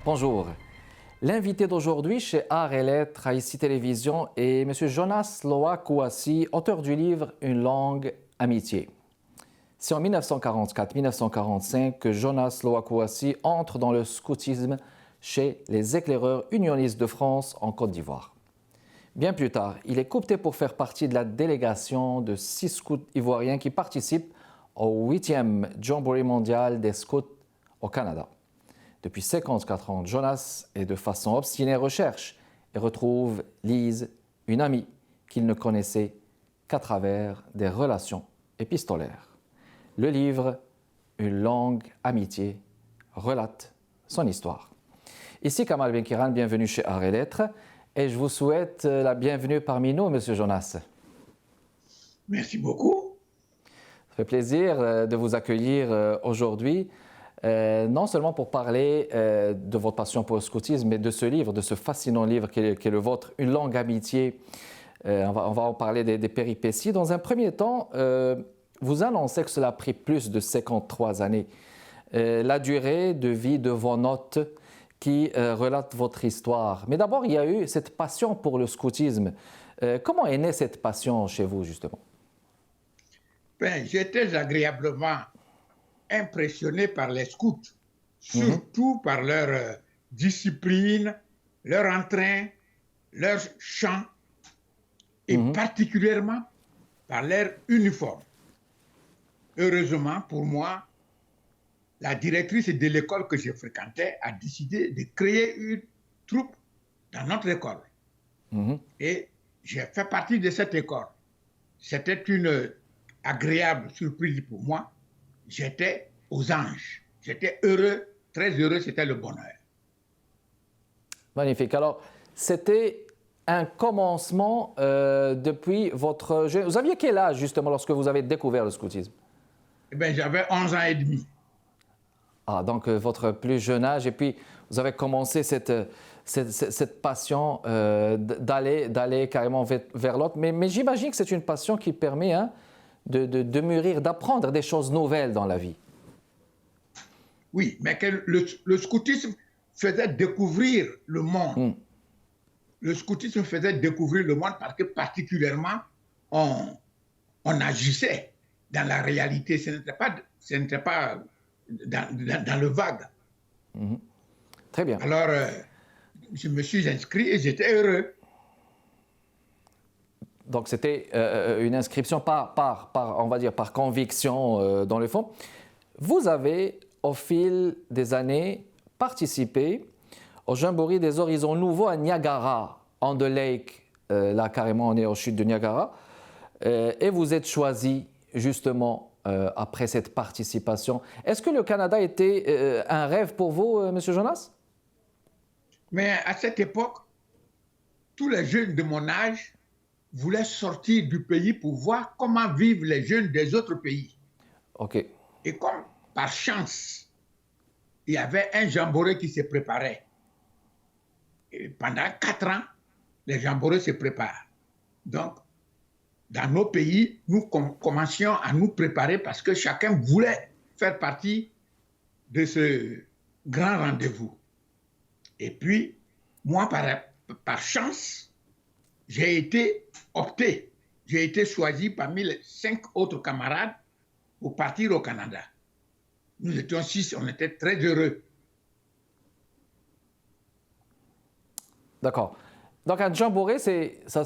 Bonjour. L'invité d'aujourd'hui chez Art et Lettres à ICI Télévision est M. Jonas Loa Kouassi, auteur du livre Une longue amitié. C'est en 1944-1945 que Jonas Loa Kouassi entre dans le scoutisme chez les éclaireurs unionistes de France en Côte d'Ivoire. Bien plus tard, il est coopté pour faire partie de la délégation de 6 scouts ivoiriens qui participent au 8e Jamboree mondial des scouts au Canada. Depuis 54 ans, Jonas, et de façon obstinée, recherche et retrouve Lise, une amie qu'il ne connaissait qu'à travers des relations épistolaires. Le livre « Une longue amitié » relate son histoire. Ici Kamal Benkiran, bienvenue chez Art et Lettres, et je vous souhaite la bienvenue parmi nous, Monsieur Jonas. Merci beaucoup. Ça fait plaisir de vous accueillir aujourd'hui. Non seulement pour parler de votre passion pour le scoutisme, mais de ce livre, de ce fascinant livre qui est le vôtre, Une longue amitié. On va en parler des péripéties. Dans un premier temps, vous annoncez que cela a pris plus de 53 années. La durée de vie de vos notes qui relatent votre histoire. Mais d'abord, il y a eu cette passion pour le scoutisme. Comment est née cette passion chez vous, justement? Ben, j'étais agréablement impressionné par les scouts, surtout par leur discipline, leur entrain, leur chant et particulièrement par leur uniforme. Heureusement pour moi, la directrice de l'école que je fréquentais a décidé de créer une troupe dans notre école. Et j'ai fait partie de cette école. C'était une agréable surprise pour moi. J'étais aux anges. J'étais heureux, très heureux, c'était le bonheur. Magnifique. Alors, c'était un commencement depuis votre jeune... Vous aviez quel âge, justement, lorsque vous avez découvert le scoutisme? Eh bien, j'avais 11 ans et demi. Ah, donc votre plus jeune âge, et puis vous avez commencé cette passion d'aller carrément vers l'autre. Mais j'imagine que c'est une passion qui permet de mûrir, d'apprendre des choses nouvelles dans la vie. Oui, mais que le scoutisme faisait découvrir le monde. Le scoutisme faisait découvrir le monde parce que particulièrement, on agissait dans la réalité. Ce n'était pas dans le vague. Très bien. Alors, je me suis inscrit et j'étais heureux. Donc, c'était une inscription on va dire, par conviction dans le fond. Vous avez, au fil des années, participé au Jamboree des Horizons Nouveaux à Niagara, on the Lake. Là, carrément, on est aux chutes de Niagara. Et vous êtes choisi, justement, après cette participation. Est-ce que le Canada était un rêve pour vous, M. Jonas? Mais à cette époque, tous les jeunes de mon âge voulaient sortir du pays pour voir comment vivent les jeunes des autres pays. OK. Et comme par chance, il y avait un jamboree qui se préparait. Et pendant 4 ans, les jamborees se préparent. Donc, dans nos pays, nous commencions à nous préparer parce que chacun voulait faire partie de ce grand rendez-vous. Et puis, moi, par chance, j'ai été opté, j'ai été choisi parmi les 5 autres camarades pour partir au Canada. Nous étions 6, on était très heureux. D'accord. Donc, un jamboree, ça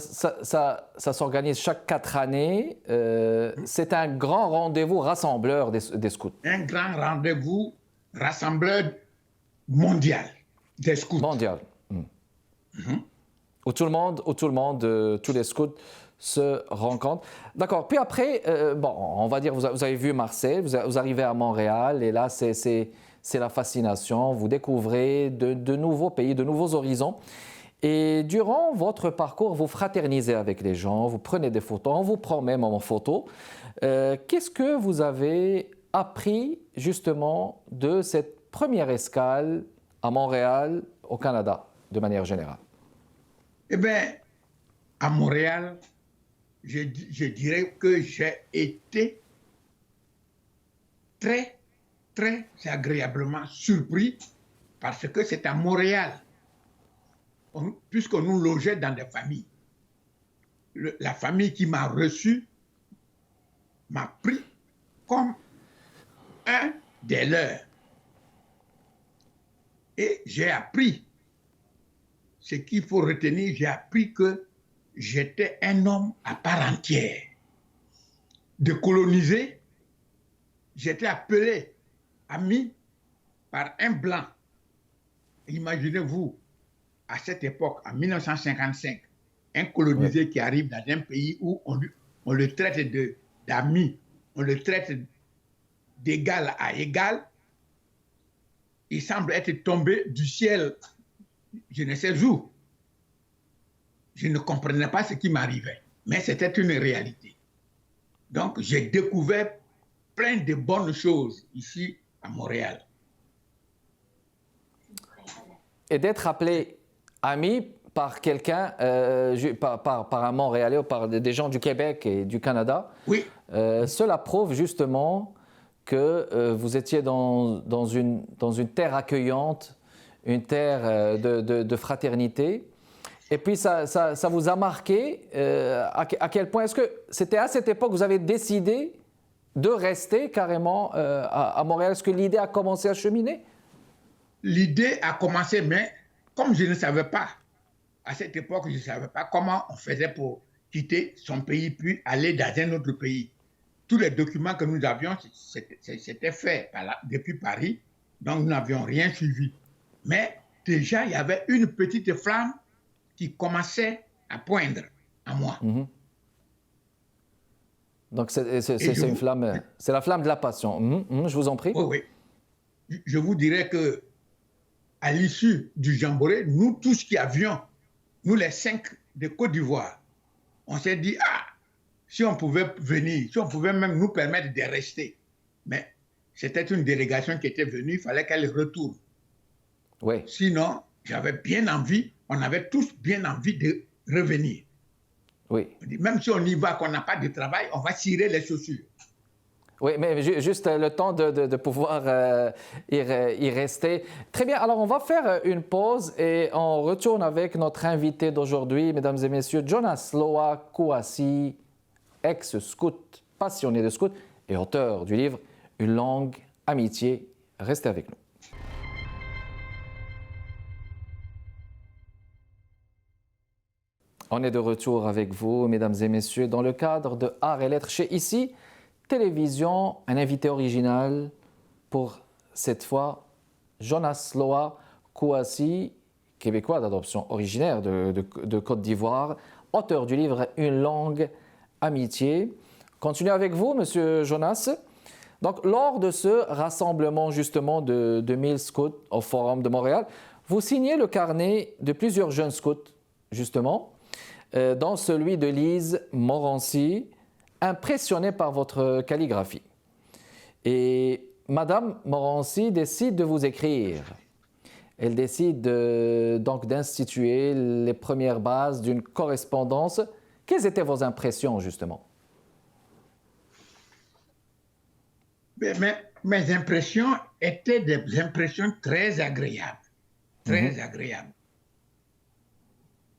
s'organise chaque 4 années. C'est un grand rendez-vous rassembleur des scouts. Un grand rendez-vous rassembleur mondial des scouts. Mondial. Où tout le monde, tous les scouts se rencontrent. D'accord. Puis après, on va dire, vous avez vu Marseille, vous arrivez à Montréal, et là, c'est la fascination. Vous découvrez de nouveaux pays, de nouveaux horizons. Et durant votre parcours, vous fraternisez avec les gens, vous prenez des photos, on vous prend même en photo. Qu'est-ce que vous avez appris justement de cette première escale à Montréal, au Canada, de manière générale? Eh bien, à Montréal, je dirais que j'ai été très, très agréablement surpris parce que c'est à Montréal, puisqu'on nous logeait dans des familles. La famille qui m'a reçu m'a pris comme un des leurs. Et j'ai appris, ce qu'il faut retenir, j'ai appris que j'étais un homme à part entière. De coloniser, j'étais appelé, ami, par un blanc. Imaginez-vous, à cette époque, en 1955, un colonisé qui arrive dans un pays où on le traite d'ami, on le traite d'égal à égal, il semble être tombé du ciel, je ne sais où. Je ne comprenais pas ce qui m'arrivait, mais c'était une réalité. Donc, j'ai découvert plein de bonnes choses ici à Montréal. Et d'être appelé ami par quelqu'un, par un Montréalais ou par des gens du Québec et du Canada, oui. Cela prouve justement que vous étiez dans une terre accueillante, une terre de fraternité. Et puis ça vous a marqué à quel point, est-ce que c'était à cette époque que vous avez décidé de rester carrément à Montréal? Est-ce que l'idée a commencé à cheminer? L'idée a commencé, mais comme je ne savais pas, à cette époque, je ne savais pas comment on faisait pour quitter son pays puis aller dans un autre pays. Tous les documents que nous avions, c'était fait depuis Paris, donc nous n'avions rien suivi. Mais déjà, il y avait une petite flamme qui commençait à poindre en moi. Mm-hmm. Donc c'est une flamme, c'est la flamme de la passion. Je vous en prie. Oui, oui. Je vous dirais que à l'issue du Jamboree, nous tous qui avions, nous les 5 de Côte d'Ivoire, on s'est dit, si on pouvait venir, si on pouvait même nous permettre de rester. Mais c'était une délégation qui était venue, il fallait qu'elle retourne. Oui. Sinon, j'avais bien envie, on avait tous bien envie de revenir. Oui. Même si on y va, qu'on n'a pas de travail, on va cirer les chaussures. Oui, mais juste le temps de pouvoir y rester. Très bien, alors on va faire une pause et on retourne avec notre invité d'aujourd'hui, mesdames et messieurs, Jonas Loa Kouassi, ex-scout, passionné de scout et auteur du livre Une longue amitié. Restez avec nous. On est de retour avec vous, mesdames et messieurs, dans le cadre de Arts et Lettres chez ICI Télévision, un invité original pour cette fois Jonas Loa Kouassi, québécois d'adoption originaire de Côte d'Ivoire, auteur du livre Une longue amitié. Continuez avec vous, monsieur Jonas. Donc, lors de ce rassemblement justement de 1000 scouts au Forum de Montréal, vous signez le carnet de plusieurs jeunes scouts, justement, dont celui de Lise Morancy, impressionnée par votre calligraphie. Et Madame Morancy décide de vous écrire. Elle décide donc d'instituer les premières bases d'une correspondance. Quelles étaient vos impressions, justement? Mes impressions étaient des impressions très agréables. Très agréables.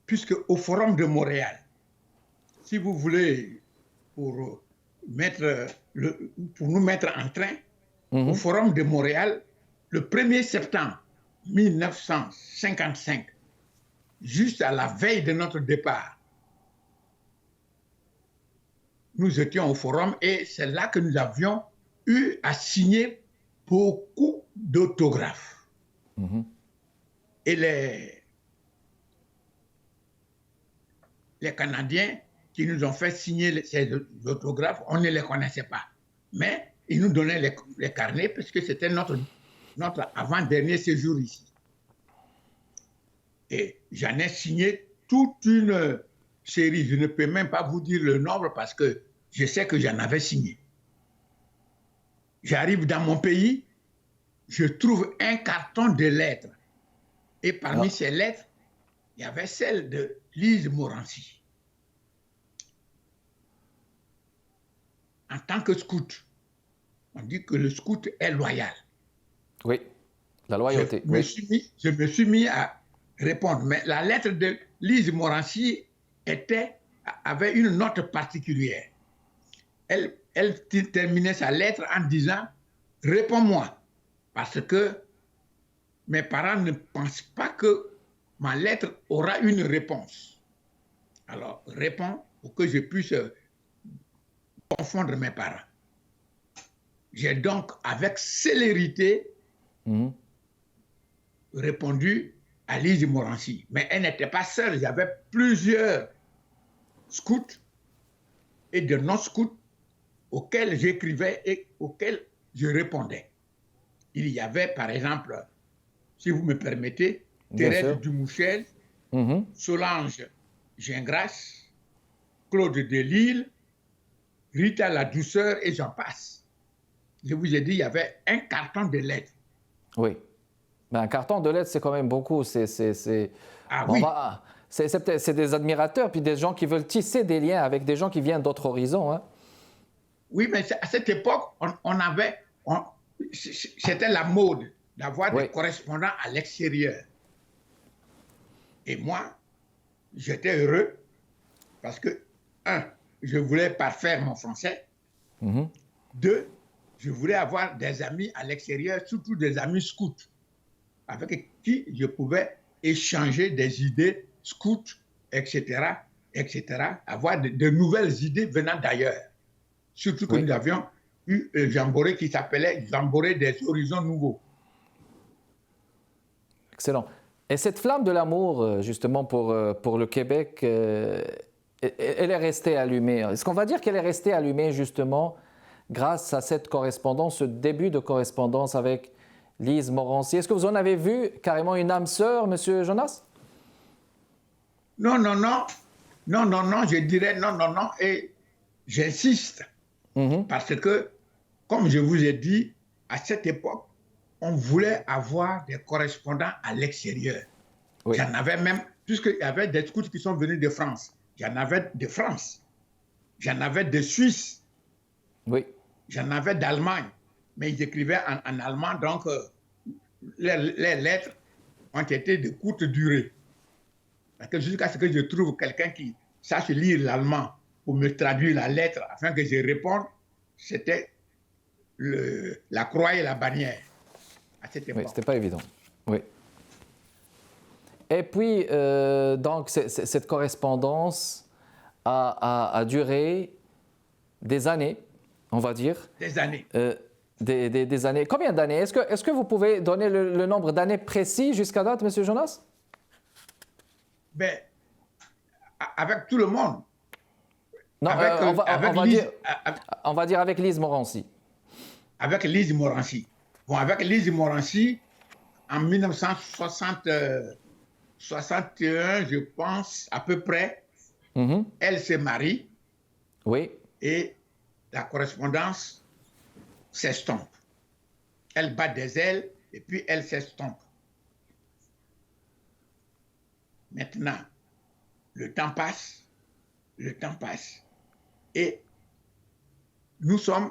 Puisque au Forum de Montréal, si vous voulez, pour nous mettre en train, au Forum de Montréal, le 1er septembre 1955, juste à la veille de notre départ, nous étions au Forum et c'est là que nous avions eu à signer beaucoup d'autographes. Et les Canadiens qui nous ont fait signer ces autographes, on ne les connaissait pas. Mais ils nous donnaient les carnets parce que c'était notre avant-dernier séjour ici. Et j'en ai signé toute une série. Je ne peux même pas vous dire le nombre parce que je sais que j'en avais signé. J'arrive dans mon pays, je trouve un carton de lettres. Et parmi ces lettres, il y avait celle de Lise Morancy. En tant que scout, on dit que le scout est loyal. Oui, La loyauté, oui. Je me suis mis à répondre. Mais la lettre de Lise Morancy avait une note particulière. Elle terminait sa lettre en disant « Réponds-moi » parce que mes parents ne pensent pas que ma lettre aura une réponse. Alors, réponds pour que je puisse confondre mes parents. J'ai donc, avec célérité, répondu à Lise Morancy. Mais elle n'était pas seule. Il y avait plusieurs scouts et de non-scouts auxquels j'écrivais et auxquels je répondais. Il y avait, par exemple, si vous me permettez, Thérèse Dumouchel, Solange Gingras, Claude Delisle, Rita La Douceur et j'en passe. Je vous ai dit, il y avait un carton de lettres. Oui. Mais un carton de lettres, c'est quand même beaucoup. Ah oui. C'est des admirateurs, puis des gens qui veulent tisser des liens avec des gens qui viennent d'autres horizons. Hein. Oui, mais à cette époque, c'était la mode d'avoir des correspondants à l'extérieur. Et moi, j'étais heureux parce que, je voulais parfaire mon français. 2, je voulais avoir des amis à l'extérieur, surtout des amis scouts, avec qui je pouvais échanger des idées scouts, etc., avoir de nouvelles idées venant d'ailleurs. Surtout que nous avions eu un jamboree qui s'appelait Jamboree des horizons nouveaux. Excellent. Et cette flamme de l'amour, justement, pour le Québec, elle est restée allumée. Est-ce qu'on va dire qu'elle est restée allumée, justement, grâce à cette correspondance, ce début de correspondance avec Lise Morancy? Est-ce que vous en avez vu carrément une âme sœur, M. Jonas? Non, je dirais non, et j'insiste. Parce que, comme je vous ai dit, à cette époque, on voulait avoir des correspondants à l'extérieur. Oui. J'en avais même, puisqu'il y avait des scouts qui sont venus de France. J'en avais de France. J'en avais de Suisse. Oui. J'en avais d'Allemagne. Mais ils écrivaient en allemand, donc les lettres ont été de courte durée. Parce que jusqu'à ce que je trouve quelqu'un qui sache lire l'allemand pour me traduire la lettre afin que je réponde, c'était la croix et la bannière à cette époque. Oui, c'était pas évident. Oui. Et puis, donc, cette correspondance a duré des années, on va dire. Des années. Des années. Combien d'années? Est-ce que vous pouvez donner le nombre d'années précis jusqu'à date, M. Jonas? Ben, avec tout le monde. Non, on va dire avec Lise Morancy. Avec Lise Morancy. Bon, avec Lise Morancy, en 1961, je pense, à peu près, elle se marie. Oui. Et la correspondance s'estompe. Elle bat des ailes et puis elle s'estompe. Maintenant, le temps passe. Et nous sommes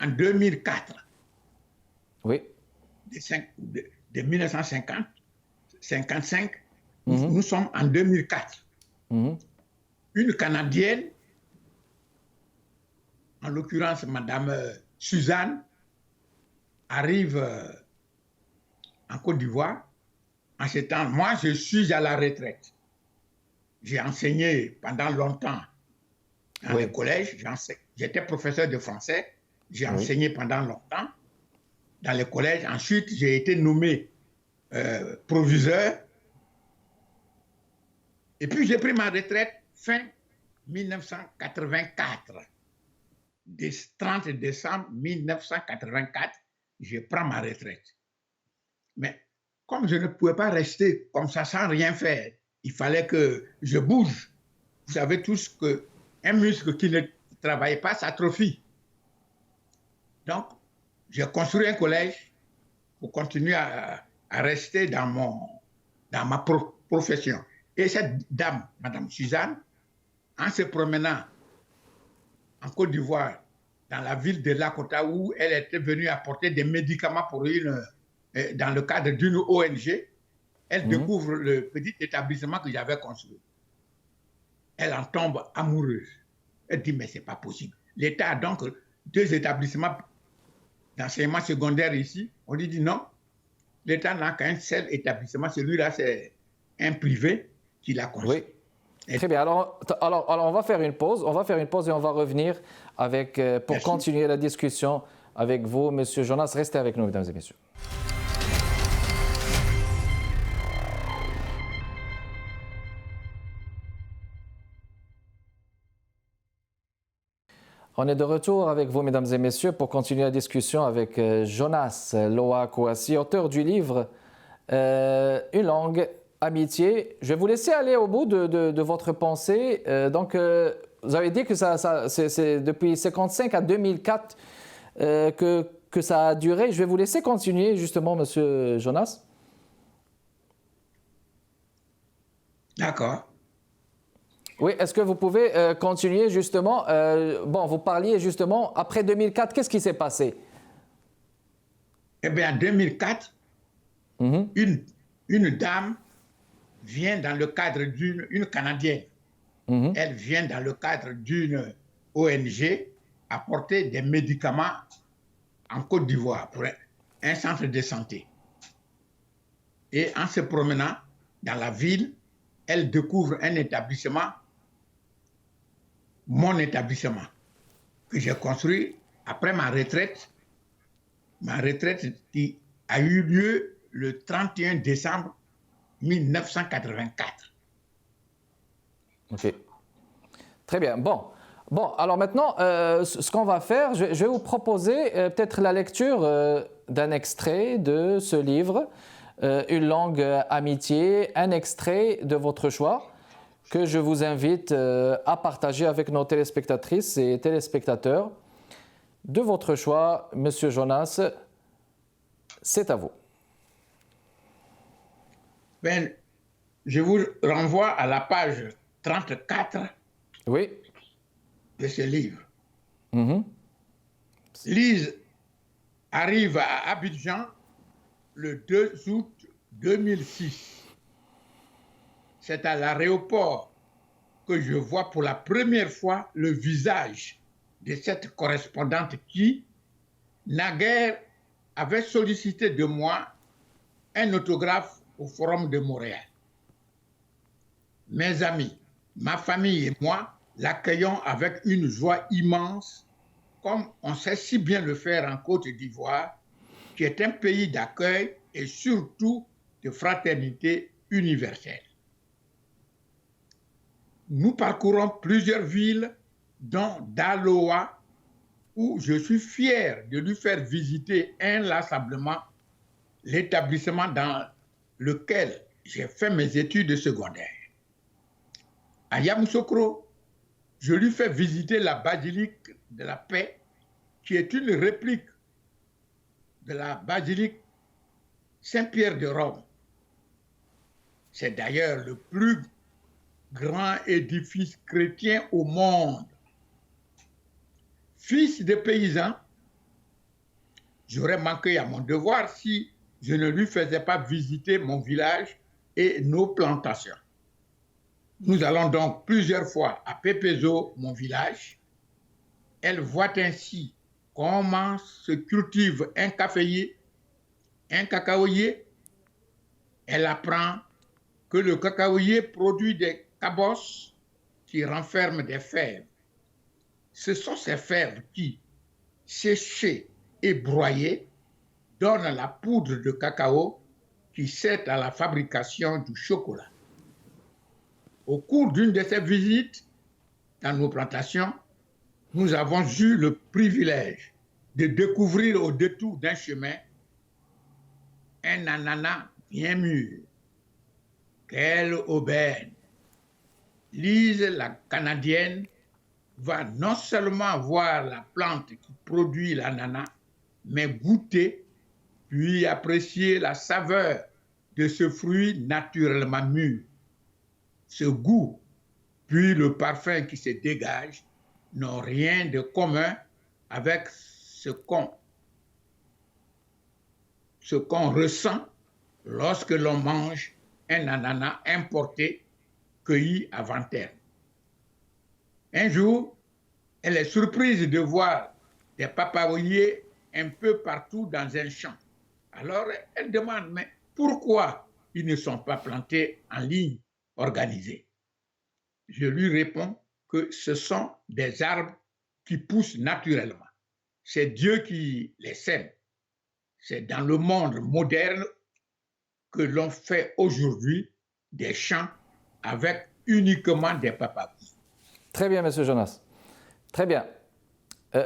en 2004. Oui. De 1950, 55, nous sommes en 2004. Une Canadienne, en l'occurrence Madame Suzanne, arrive en Côte d'Ivoire. En ce temps, moi, je suis à la retraite. J'ai enseigné pendant longtemps dans le collège. J'étais professeur de français. J'ai enseigné pendant longtemps dans le collège. Ensuite, j'ai été nommé proviseur. Et puis, j'ai pris ma retraite fin 1984. Le 30 décembre 1984, je prends ma retraite. Mais comme je ne pouvais pas rester comme ça sans rien faire, il fallait que je bouge. Vous savez tous qu'un muscle qui ne travaille pas s'atrophie. Donc, j'ai construit un collège pour continuer à rester dans ma profession. Et cette dame, Madame Suzanne, en se promenant en Côte d'Ivoire, dans la ville de Lakota, où elle était venue apporter des médicaments pour dans le cadre d'une ONG, elle découvre le petit établissement que j'avais construit. Elle en tombe amoureuse. Elle dit, mais ce n'est pas possible. L'État a donc 2 établissements d'enseignement secondaire ici. On lui dit non, l'État n'a qu'un seul établissement. Celui-là, c'est un privé qui l'a construit. Oui. Très bien. Alors, on va faire une pause. On va faire une pause et on va revenir avec, pour continuer la discussion avec vous, M. Jonas. Restez avec nous, mesdames et messieurs. On est de retour avec vous, mesdames et messieurs, pour continuer la discussion avec Jonas Loa Kouassi, auteur du livre Une langue, amitié. Je vais vous laisser aller au bout de votre pensée. Vous avez dit que c'est depuis 1955 à 2004 que ça a duré. Je vais vous laisser continuer, justement, monsieur Jonas. D'accord. Oui, est-ce que vous pouvez continuer justement vous parliez justement, après 2004, qu'est-ce qui s'est passé? Eh bien, en 2004, une dame vient dans le cadre une Canadienne. Elle vient dans le cadre d'une ONG apporter des médicaments en Côte d'Ivoire pour un centre de santé. Et en se promenant dans la ville, elle découvre un établissement, mon établissement, que j'ai construit après ma retraite qui a eu lieu le 31 décembre 1984. OK. Très bien. Bon, alors maintenant, ce qu'on va faire, je vais vous proposer peut-être la lecture d'un extrait de ce livre, Une langue, amitié, un extrait de votre choix que je vous invite à partager avec nos téléspectatrices et téléspectateurs. De votre choix, Monsieur Jonas, c'est à vous. Ben, je vous renvoie à la page 34 de ce livre. Lise arrive à Abidjan le 2 août 2006. C'est à l'aéroport que je vois pour la première fois le visage de cette correspondante qui, naguère, avait sollicité de moi un autographe au Forum de Montréal. Mes amis, ma famille et moi l'accueillons avec une joie immense, comme on sait si bien le faire en Côte d'Ivoire, qui est un pays d'accueil et surtout de fraternité universelle. Nous parcourons plusieurs villes, dont Daloa, où je suis fier de lui faire visiter inlassablement l'établissement dans lequel j'ai fait mes études secondaires. À Yamoussoukro, je lui fais visiter la basilique de la Paix, qui est une réplique de la basilique Saint-Pierre de Rome. C'est d'ailleurs le plus grand édifice chrétien au monde. Fils de paysan, j'aurais manqué à mon devoir si je ne lui faisais pas visiter mon village et nos plantations. Nous allons donc plusieurs fois à Pépezo, mon village. Elle voit ainsi comment se cultive un caféier, un cacaoyer. Elle apprend que le cacaoyer produit des cabosses qui renferment des fèves. Ce sont ces fèves qui, séchées et broyées, donnent la poudre de cacao qui sert à la fabrication du chocolat. Au cours d'une de ces visites dans nos plantations, nous avons eu le privilège de découvrir au détour d'un chemin un ananas bien mûr. Quelle aubaine! Lise, la Canadienne, va non seulement voir la plante qui produit l'ananas, mais goûter, puis apprécier la saveur de ce fruit naturellement mûr. Ce goût, puis le parfum qui se dégage, n'ont rien de commun avec ce ce qu'on ressent lorsque l'on mange un ananas importé cueilli avant-terre. Un jour, elle est surprise de voir des papayoyers un peu partout dans un champ. Alors, elle demande, mais pourquoi ils ne sont pas plantés en ligne organisée? Je lui réponds que ce sont des arbres qui poussent naturellement. C'est Dieu qui les sème. C'est dans le monde moderne que l'on fait aujourd'hui des champs avec uniquement des papayers. Très bien, Monsieur Jonas. Très bien.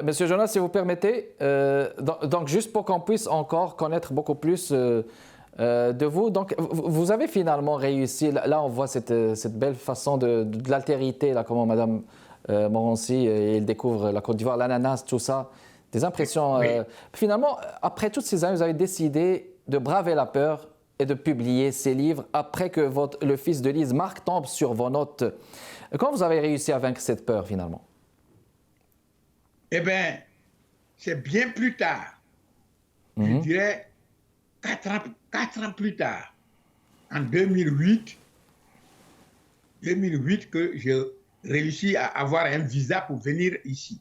Monsieur Jonas, si vous permettez, donc juste pour qu'on puisse encore connaître beaucoup plus de vous, donc vous avez finalement réussi, là on voit cette belle façon de l'altérité, là, comment Madame Moroncy, il découvre la Côte d'Ivoire, l'ananas, tout ça, des impressions. Oui. Finalement, après toutes ces années, vous avez décidé de braver la peur et de publier ces livres après que le fils de Lise, Marc, tombe sur vos notes. Comment vous avez réussi à vaincre cette peur finalement? Eh bien, c'est bien plus tard, je dirais 4 ans plus tard, en 2008 que j'ai réussi à avoir un visa pour venir ici.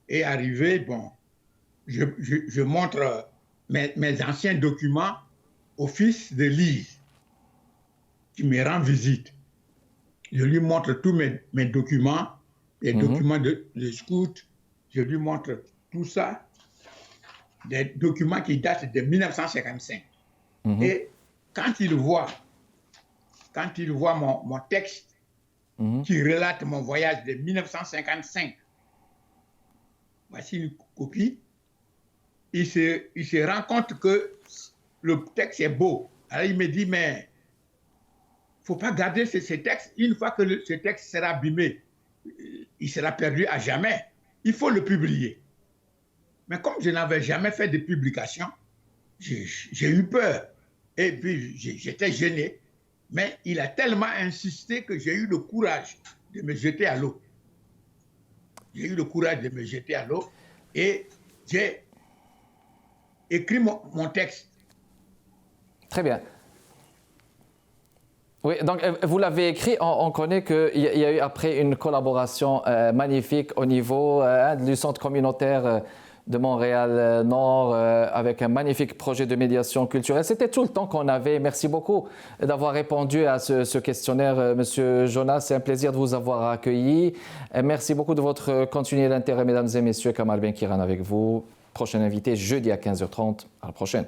Et arrivé, bon, je montre mes anciens documents au fils de Lise, qui me rend visite. Je lui montre tous mes documents, les documents de scout. Je lui montre tout ça, des documents qui datent de 1955. Et quand il voit mon texte qui relate mon voyage de 1955, voici une copie, il se rend compte que le texte est beau. Alors il me dit, mais il ne faut pas garder ce texte. Une fois que ce texte sera abîmé, il sera perdu à jamais. Il faut le publier. Mais comme je n'avais jamais fait de publication, j'ai eu peur. Et puis, j'étais gêné. Mais il a tellement insisté que j'ai eu le courage de me jeter à l'eau. J'ai eu le courage de me jeter à l'eau et j'ai écrit mon texte. Très bien. Oui, donc vous l'avez écrit, on connaît qu'il y a eu après une collaboration magnifique au niveau du centre communautaire de Montréal-Nord avec un magnifique projet de médiation culturelle. C'était tout le temps qu'on avait. Merci beaucoup d'avoir répondu à ce questionnaire, Monsieur Jonas. C'est un plaisir de vous avoir accueilli. Merci beaucoup de votre continué d'intérêt, mesdames et messieurs. Kamal Benkiran avec vous. Prochain invité jeudi à 15h30. À la prochaine.